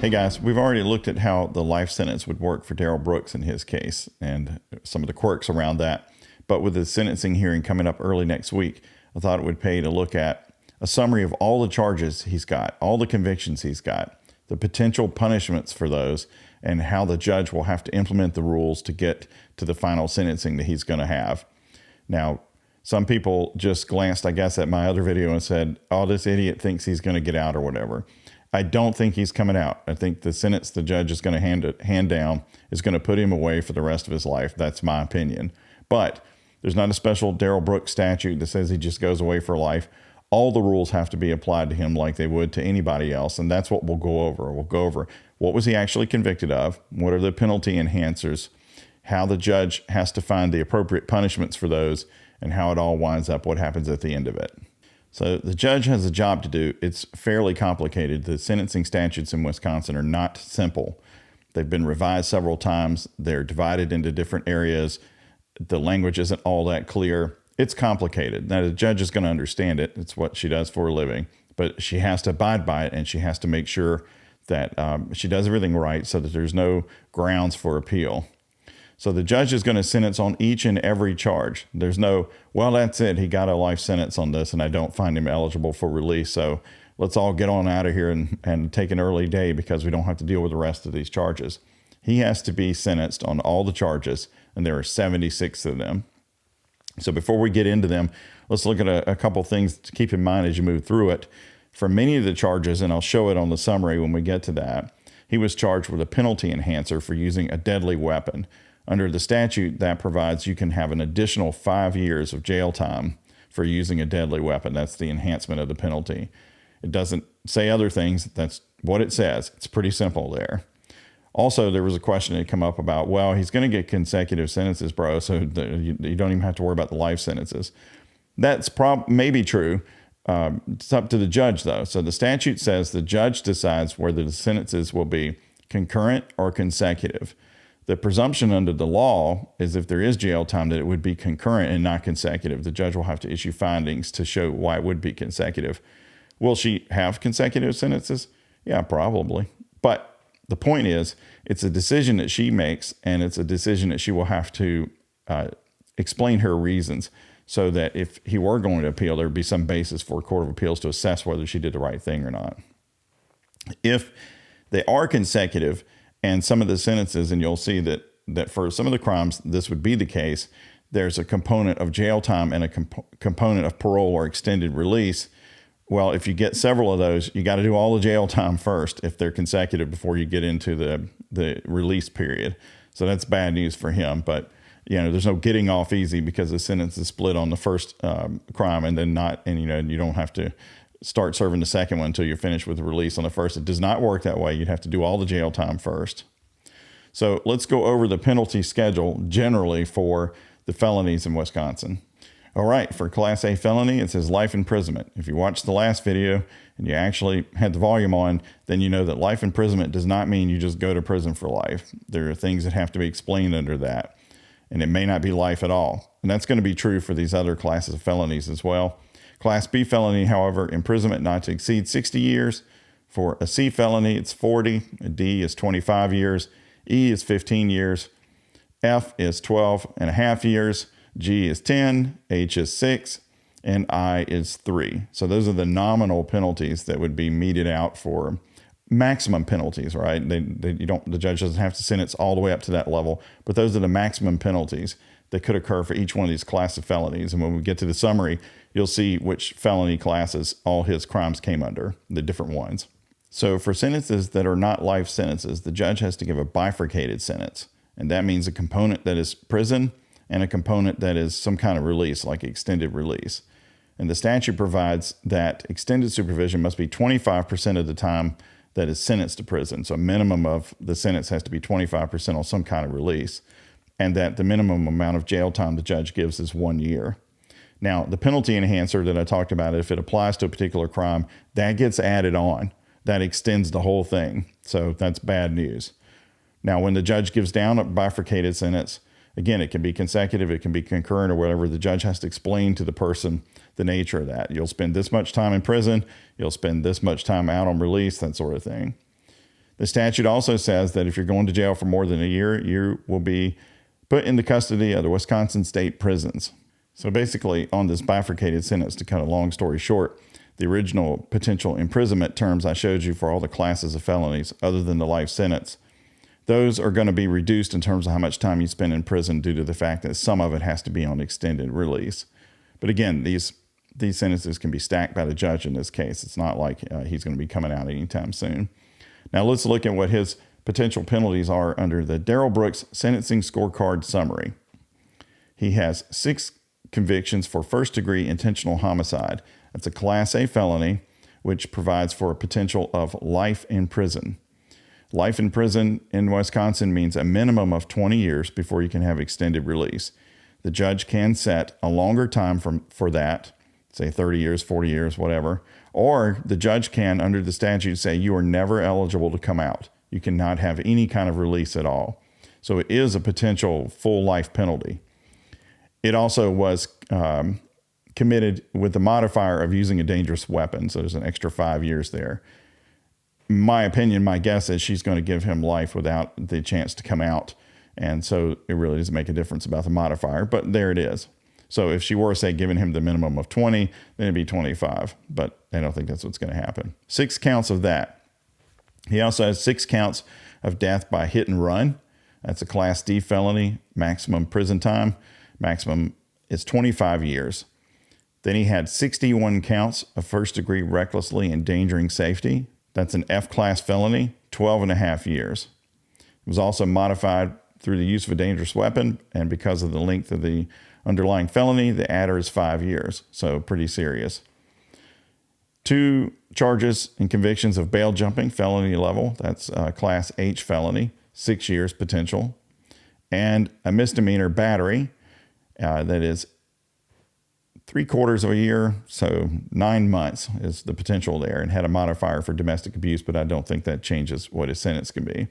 Hey guys, we've already looked at how the life sentence would work for Darrell Brooks in his case and some of the quirks around that. But with the sentencing hearing coming up early next week, I thought it would pay to look at a summary of all the charges he's got, all the convictions he's got, the potential punishments for those, and how the judge will have to implement the rules to get to the final sentencing that he's going to have. Now, some people just glanced, I guess, at my other video and said, oh, this idiot thinks he's going to get out or whatever. I don't think he's coming out. I think the sentence the judge is going to hand down is going to put him away for the rest of his life. That's my opinion. But there's not a special Darrell Brooks statute that says he just goes away for life. All the rules have to be applied to him like they would to anybody else, and that's what we'll go over. We'll go over what was he actually convicted of, what are the penalty enhancers, how the judge has to find the appropriate punishments for those, and how it all winds up, what happens at the end of it. So the judge has a job to do. It's fairly complicated. The sentencing statutes in Wisconsin are not simple. They've been revised several times. They're divided into different areas. The language isn't all that clear. It's complicated. Now, the judge is going to understand it. It's what she does for a living. But she has to abide by it, and she has to make sure that she does everything right so that there's no grounds for appeal. So the judge is going to sentence on each and every charge. There's no, well, that's it. He got a life sentence on this, and I don't find him eligible for release. So let's all get on out of here and take an early day because we don't have to deal with the rest of these charges. He has to be sentenced on all the charges, and there are 76 of them. So before we get into them, let's look at a couple things to keep in mind as you move through it. For many of the charges, and I'll show it on the summary when we get to that, he was charged with a penalty enhancer for using a deadly weapon. Under the statute, that provides you can have an additional 5 years of jail time for using a deadly weapon. That's the enhancement of the penalty. It doesn't say other things. That's what it says. It's pretty simple there. Also, there was a question that come up about, well, he's going to get consecutive sentences, bro, so you don't even have to worry about the life sentences. That's maybe true. It's up to the judge, though. So the statute says the judge decides whether the sentences will be concurrent or consecutive. The presumption under the law is if there is jail time that it would be concurrent and not consecutive. The judge will have to issue findings to show why it would be consecutive. Will she have consecutive sentences? Yeah, probably. But the point is, it's a decision that she makes, and it's a decision that she will have to explain her reasons so that if he were going to appeal, there would be some basis for a court of appeals to assess whether she did the right thing or not. If they are consecutive, and some of the sentences, and you'll see that for some of the crimes, this would be the case, there's a component of jail time and a component of parole or extended release. Well, if you get several of those, you got to do all the jail time first if they're consecutive before you get into the release period. So that's bad news for him. But, there's no getting off easy because the sentence is split on the first crime and then not, and, you don't have to start serving the second one until you're finished with the release on the first. It does not work that way. You'd have to do all the jail time first. So let's go over the penalty schedule generally for the felonies in Wisconsin. All right, for Class A felony, it says life imprisonment. If you watched the last video and you actually had the volume on, then you know that life imprisonment does not mean you just go to prison for life. There are things that have to be explained under that, and it may not be life at all. And that's going to be true for these other classes of felonies as well. Class B felony, however, imprisonment not to exceed 60 years. For a C felony, it's 40. A D is 25 years. E is 15 years. F is 12 and a half years. G is 10. H is 6. And I is 3. So those are the nominal penalties that would be meted out for maximum penalties, right? The judge doesn't have to sentence all the way up to that level, but those are the maximum penalties that could occur for each one of these class of felonies. And when we get to the summary, you'll see which felony classes all his crimes came under, the different ones. So for sentences that are not life sentences, the judge has to give a bifurcated sentence. And that means a component that is prison and a component that is some kind of release, like extended release. And the statute provides that extended supervision must be 25% of the time that is sentenced to prison. So a minimum of the sentence has to be 25% on some kind of release. And that the minimum amount of jail time the judge gives is 1 year. Now, the penalty enhancer that I talked about, if it applies to a particular crime, that gets added on. That extends the whole thing. So that's bad news. Now, when the judge gives down a bifurcated sentence, again, it can be consecutive, it can be concurrent or whatever. The judge has to explain to the person the nature of that. You'll spend this much time in prison. You'll spend this much time out on release, that sort of thing. The statute also says that if you're going to jail for more than a year, you will be put into custody of the Wisconsin state prisons. So basically, on this bifurcated sentence, to cut a long story short, the original potential imprisonment terms I showed you for all the classes of felonies other than the life sentence, those are going to be reduced in terms of how much time you spend in prison due to the fact that some of it has to be on extended release. But again, these sentences can be stacked by the judge in this case. It's not like he's going to be coming out anytime soon. Now let's look at what his potential penalties are under the Darrell Brooks Sentencing Scorecard Summary. He has 6 convictions for first-degree intentional homicide. That's a Class A felony, which provides for a potential of life in prison. Life in prison in Wisconsin means a minimum of 20 years before you can have extended release. The judge can set a longer time for that, say 30 years, 40 years, whatever. Or the judge can, under the statute, say you are never eligible to come out. You cannot have any kind of release at all. So it is a potential full life penalty. It also was committed with the modifier of using a dangerous weapon. So there's an extra 5 years there. In my opinion, my guess is she's going to give him life without the chance to come out. And so it really doesn't make a difference about the modifier, but there it is. So if she were, say, giving him the minimum of 20, then it'd be 25. But I don't think that's what's going to happen. 6 counts of that. He also has 6 counts of death by hit and run. That's a Class D felony, maximum prison time. Maximum is 25 years. Then he had 61 counts of first-degree recklessly endangering safety. That's an F-class felony, 12.5 years. It was also modified through the use of a dangerous weapon, and because of the length of the underlying felony, the adder is 5 years, so pretty serious. 2 charges and convictions of bail jumping, felony level. That's a Class H felony, 6 years potential. And a misdemeanor battery, that is 3/4 of a year, so 9 months is the potential there, and had a modifier for domestic abuse, but I don't think that changes what his sentence can be.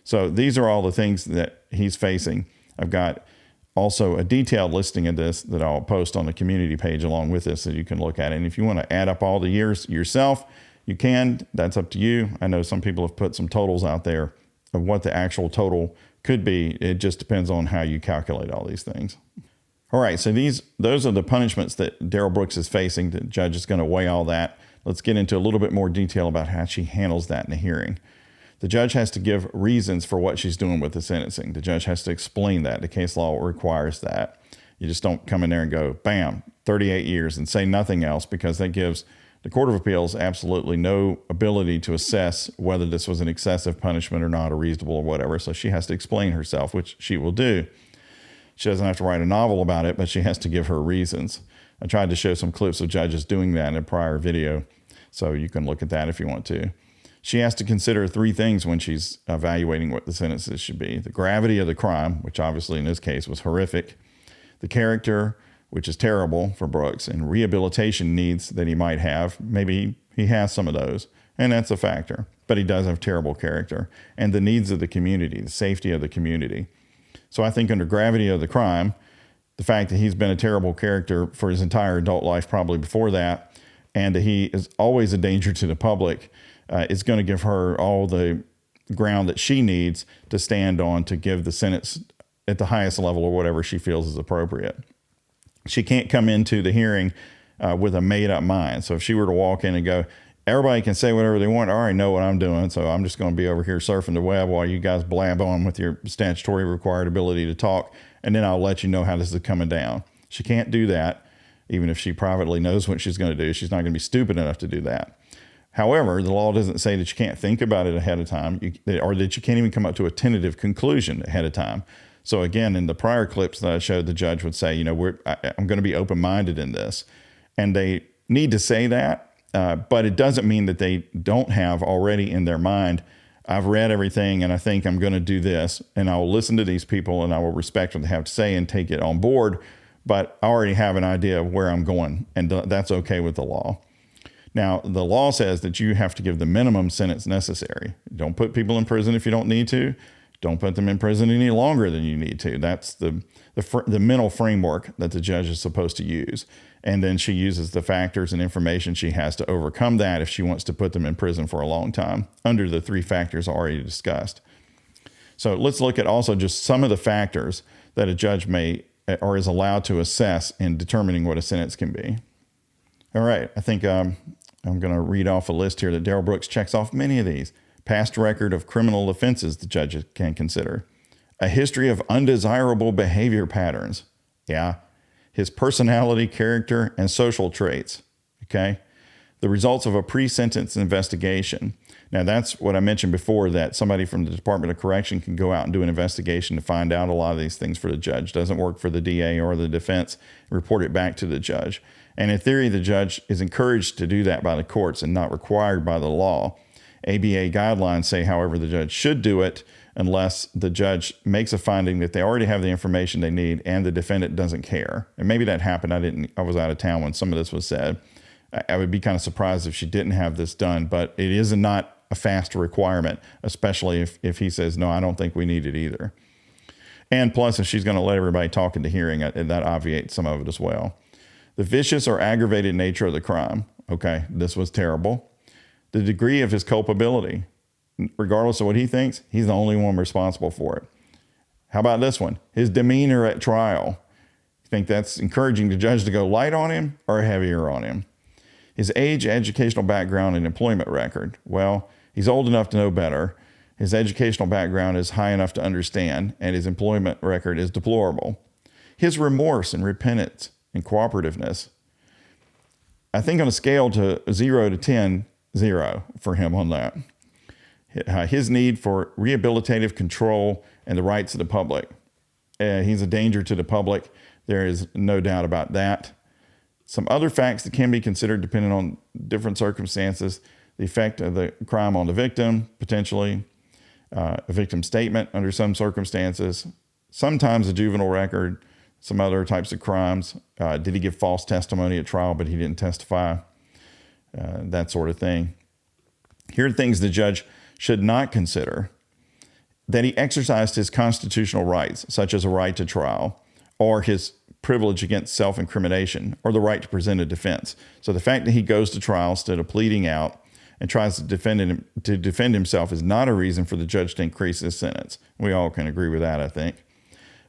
So these are all the things that he's facing. I've got also a detailed listing of this that I'll post on the community page along with this so you can look at it. And if you want to add up all the years yourself, you can. That's up to you. I know some people have put some totals out there of what the actual total could be. It just depends on how you calculate all these things. All right, so those are the punishments that Darrell Brooks is facing. The judge is going to weigh all that. Let's get into a little bit more detail about how she handles that in the hearing. The judge has to give reasons for what she's doing with the sentencing. The judge has to explain that. The case law requires that. You just don't come in there and go, bam, 38 years and say nothing else, because that gives the Court of Appeals absolutely no ability to assess whether this was an excessive punishment or not, or reasonable or whatever. So she has to explain herself, which she will do. She doesn't have to write a novel about it, but she has to give her reasons. I tried to show some clips of judges doing that in a prior video, so you can look at that if you want to. She has to consider 3 things when she's evaluating what the sentences should be. The gravity of the crime, which obviously in this case was horrific. The character, which is terrible for Brooks, and rehabilitation needs that he might have. Maybe he has some of those, and that's a factor. But he does have terrible character. And the needs of the community, the safety of the community. So I think under gravity of the crime, the fact that he's been a terrible character for his entire adult life, probably before that, and that he is always a danger to the public, is going to give her all the ground that she needs to stand on to give the sentence at the highest level or whatever she feels is appropriate. She can't come into the hearing with a made-up mind. So if she were to walk in and go, everybody can say whatever they want, I already know what I'm doing, so I'm just going to be over here surfing the web while you guys blab on with your statutory required ability to talk, and then I'll let you know how this is coming down. She can't do that, even if she privately knows what she's going to do. She's not going to be stupid enough to do that. However, the law doesn't say that you can't think about it ahead of time, or that you can't even come up to a tentative conclusion ahead of time. So again, in the prior clips that I showed, the judge would say, I'm going to be open-minded in this. And they need to say that, but it doesn't mean that they don't have already in their mind, I've read everything and I think I'm going to do this, and I will listen to these people and I will respect what they have to say and take it on board, but I already have an idea of where I'm going, and that's okay with the law. Now, the law says that you have to give the minimum sentence necessary. Don't put people in prison if you don't need to. Don't put them in prison any longer than you need to. That's the mental framework that the judge is supposed to use. And then she uses the factors and information she has to overcome that if she wants to put them in prison for a long time under the 3 factors already discussed. So let's look at also just some of the factors that a judge may or is allowed to assess in determining what a sentence can be. All right, I think I'm going to read off a list here that Darrell Brooks checks off many of these. Past record of criminal offenses the judge can consider. A history of undesirable behavior patterns. Yeah. His personality, character, and social traits. Okay. The results of a pre-sentence investigation. Now, that's what I mentioned before, that somebody from the Department of Correction can go out and do an investigation to find out a lot of these things for the judge. Doesn't work for the DA or the defense. Report it back to the judge. And in theory, the judge is encouraged to do that by the courts and not required by the law. ABA guidelines say, however, the judge should do it unless the judge makes a finding that they already have the information they need and the defendant doesn't care. And maybe that happened. I was out of town when some of this was said. I would be kind of surprised if she didn't have this done, but it is not a fast requirement, especially if he says, no, I don't think we need it either. And plus, if she's going to let everybody talk in the hearing, that obviates some of it as well. The vicious or aggravated nature of the crime. Okay, this was terrible. The degree of his culpability. Regardless of what he thinks, he's the only one responsible for it. How about this one? His demeanor at trial. You think that's encouraging the judge to go light on him or heavier on him? His age, educational background, and employment record. Well, he's old enough to know better. His educational background is high enough to understand, and his employment record is deplorable. His remorse and repentance and cooperativeness. I think on a scale to 0 to 10, 0 for him on that. His need for rehabilitative control and the rights of the public. He's a danger to the public. There is no doubt about that. Some other facts that can be considered depending on different circumstances. The effect of the crime on the victim, potentially. A victim statement under some circumstances. Sometimes a juvenile record. Some other types of crimes. Did he give false testimony at trial, but he didn't testify? That sort of thing. Here are things the judge should not consider. That he exercised his constitutional rights, such as a right to trial, or his privilege against self-incrimination, or the right to present a defense. So the fact that he goes to trial instead of pleading out and tries to defend himself is not a reason for the judge to increase his sentence. We all can agree with that, I think.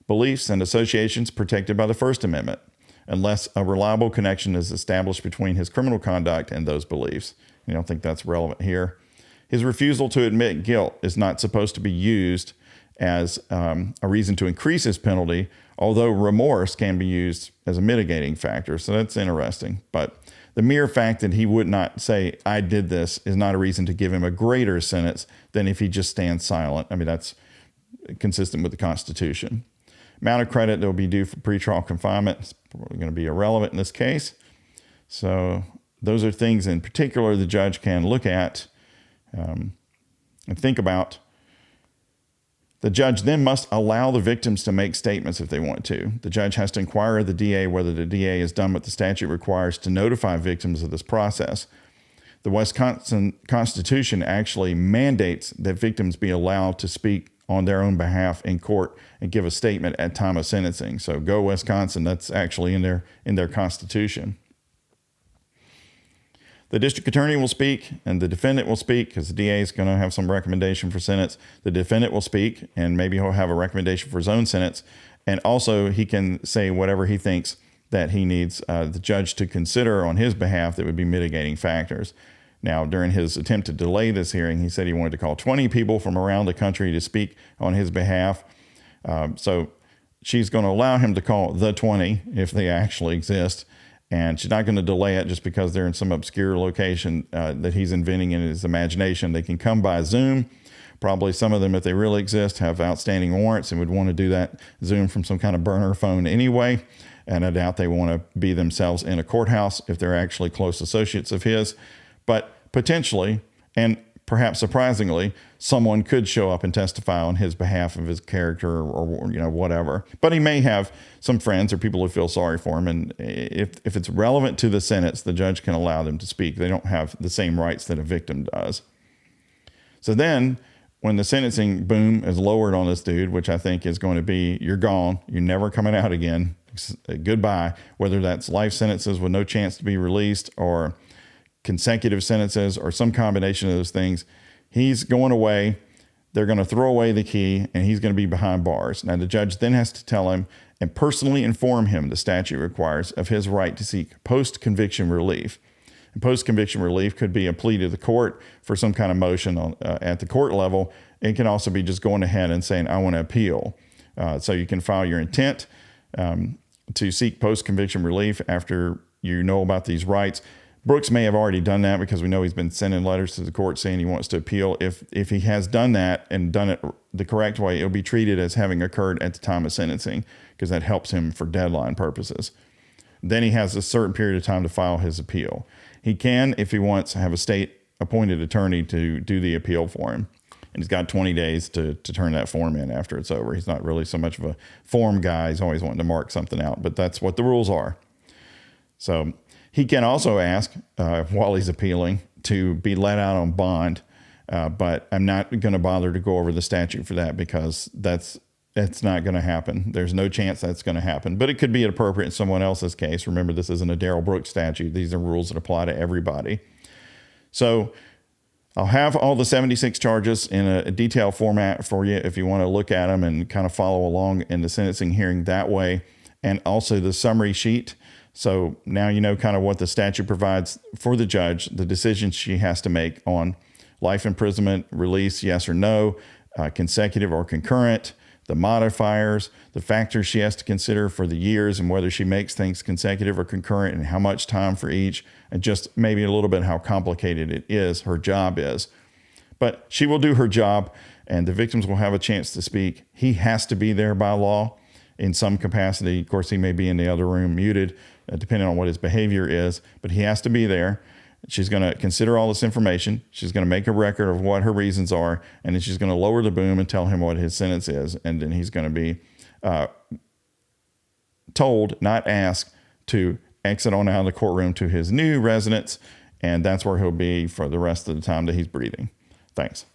Beliefs and associations protected by the First Amendment, unless a reliable connection is established between his criminal conduct and those beliefs. I don't think that's relevant here. His refusal to admit guilt is not supposed to be used as a reason to increase his penalty, although remorse can be used as a mitigating factor. So that's interesting. But the mere fact that he would not say, I did this, is not a reason to give him a greater sentence than if he just stands silent. I mean, that's consistent with the Constitution. Amount of credit that will be due for pretrial confinement is probably going to be irrelevant in this case. So those are things in particular the judge can look at and think about. The judge then must allow the victims to make statements if they want to. The judge has to inquire of the DA whether the DA has done what the statute requires to notify victims of this process. The Wisconsin Constitution actually mandates that victims be allowed to speak on their own behalf in court and give a statement at time of sentencing. So go Wisconsin, that's actually in their Constitution. The district attorney will speak and the defendant will speak because the DA is going to have some recommendation for sentence. The defendant will speak and maybe he'll have a recommendation for his own sentence. And also he can say whatever he thinks that he needs the judge to consider on his behalf that would be mitigating factors. Now, during his attempt to delay this hearing, he said he wanted to call 20 people from around the country to speak on his behalf. So she's going to allow him to call the 20 if they actually exist. And she's not going to delay it just because they're in some obscure location that he's inventing in his imagination. They can come by Zoom. Probably some of them, if they really exist, have outstanding warrants and would want to do that Zoom from some kind of burner phone anyway. And I doubt they want to be themselves in a courthouse if they're actually close associates of his. But potentially, and perhaps surprisingly, someone could show up and testify on his behalf of his character or whatever. But he may have some friends or people who feel sorry for him. And if it's relevant to the sentence, the judge can allow them to speak. They don't have the same rights that a victim does. So then when the sentencing boom is lowered on this dude, which I think is going to be, you're gone, you're never coming out again, goodbye, whether that's life sentences with no chance to be released or consecutive sentences or some combination of those things, he's going away. They're going to throw away the key and he's going to be behind bars. Now, the judge then has to tell him and personally inform him, the statute requires, of his right to seek post-conviction relief. And post-conviction relief could be a plea to the court for some kind of motion at the court level. It can also be just going ahead and saying, I want to appeal. So you can file your intent to seek post-conviction relief after you know about these rights. Brooks may have already done that because we know he's been sending letters to the court saying he wants to appeal. If he has done that and done it the correct way, it'll be treated as having occurred at the time of sentencing because that helps him for deadline purposes. Then he has a certain period of time to file his appeal. He can, if he wants, have a state-appointed attorney to do the appeal for him. And he's got 20 days to turn that form in after it's over. He's not really so much of a form guy. He's always wanting to mark something out, but that's what the rules are. So he can also ask, while he's appealing, to be let out on bond. But I'm not going to bother to go over the statute for that because that's not going to happen. There's no chance that's going to happen. But it could be appropriate in someone else's case. Remember, this isn't a Darrell Brooks statute. These are rules that apply to everybody. So I'll have all the 76 charges in a detailed format for you if you want to look at them and kind of follow along in the sentencing hearing that way. And also the summary sheet. So now you know kind of what the statute provides for the judge, the decisions she has to make on life imprisonment, release, yes or no, consecutive or concurrent, the modifiers, the factors she has to consider for the years and whether she makes things consecutive or concurrent and how much time for each, and just maybe a little bit how complicated it is, her job is. But she will do her job and the victims will have a chance to speak. He has to be there by law in some capacity. Of course, he may be in the other room muted, depending on what his behavior is, but he has to be there. She's going to consider all this information. She's going to make a record of what her reasons are, and then she's going to lower the boom and tell him what his sentence is. And then he's going to be told, not asked, to exit on out of the courtroom to his new residence, and that's where he'll be for the rest of the time that he's breathing. Thanks.